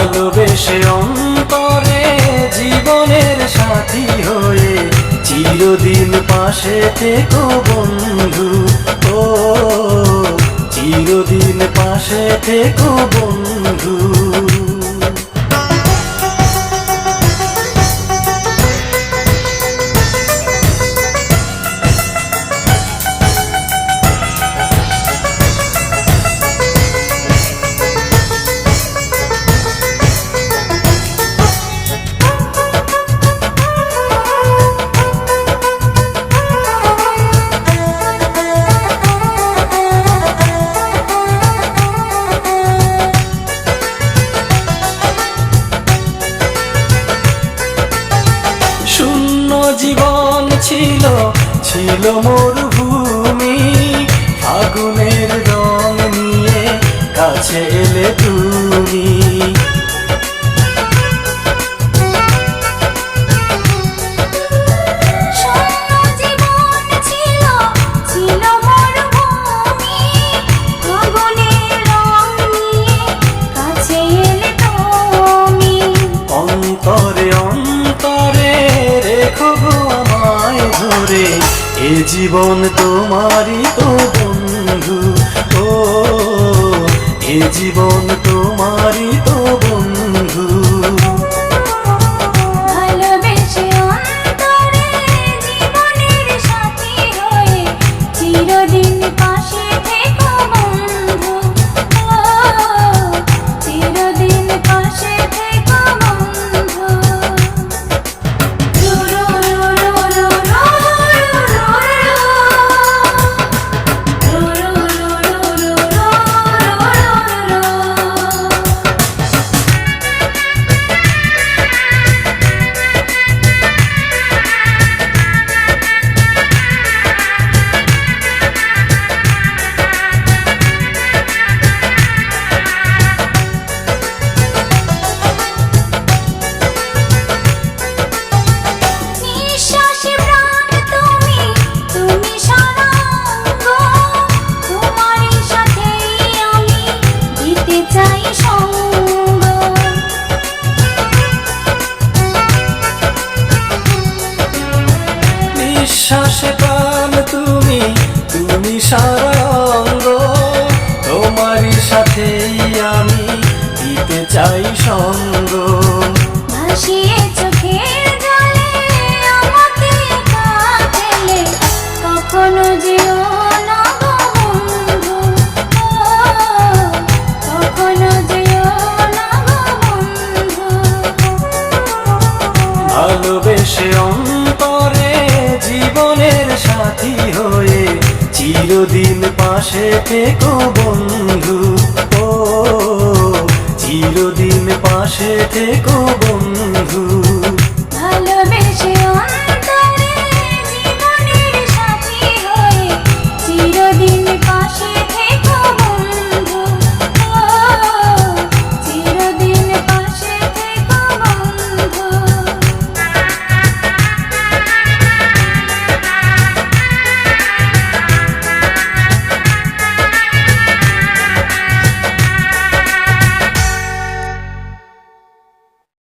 ভালোবেসে অন্তরে জীবনের সাথী হয়ে চিরদিন পাশে থেকো বন্ধু। ও চিরদিন পাশে থেকো বন্ধু। জীবন ছিল ছিল মরুভূমি, আগুনের রং নিয়ে কাছে এলে তুমি। অন্তরে অন্তরে রেখো গো আমায় ধরে, এ জীবন তোমারই তো বন্ধু। ও এ জীবন তোমারই তো বন্ধু। ভালোবেসে অন্তরে জীবনের সাথী হয়ে চিরদিন পাশে থেকো বন্ধু। ও চিরদিন পাশে থেকো বন্ধু। নিঃশ্বাসে প্রাণ তুমি, তুমি সারা অঙ্গ, তোমারই সাথেই আমি দিতে চাই সঙ্গ। ভাসিয়ে চোখের জলে আমাকে একা ফেলে কখনো যেও না গো বন্ধু। কখনো যেও না গো বন্ধু। ভালোবেসে অন্তরে জীবনের সাথী হয়ে চিরদিন পাশে থেকো বন্ধু। ও চিরদিন পাশে থেকো বন্ধু।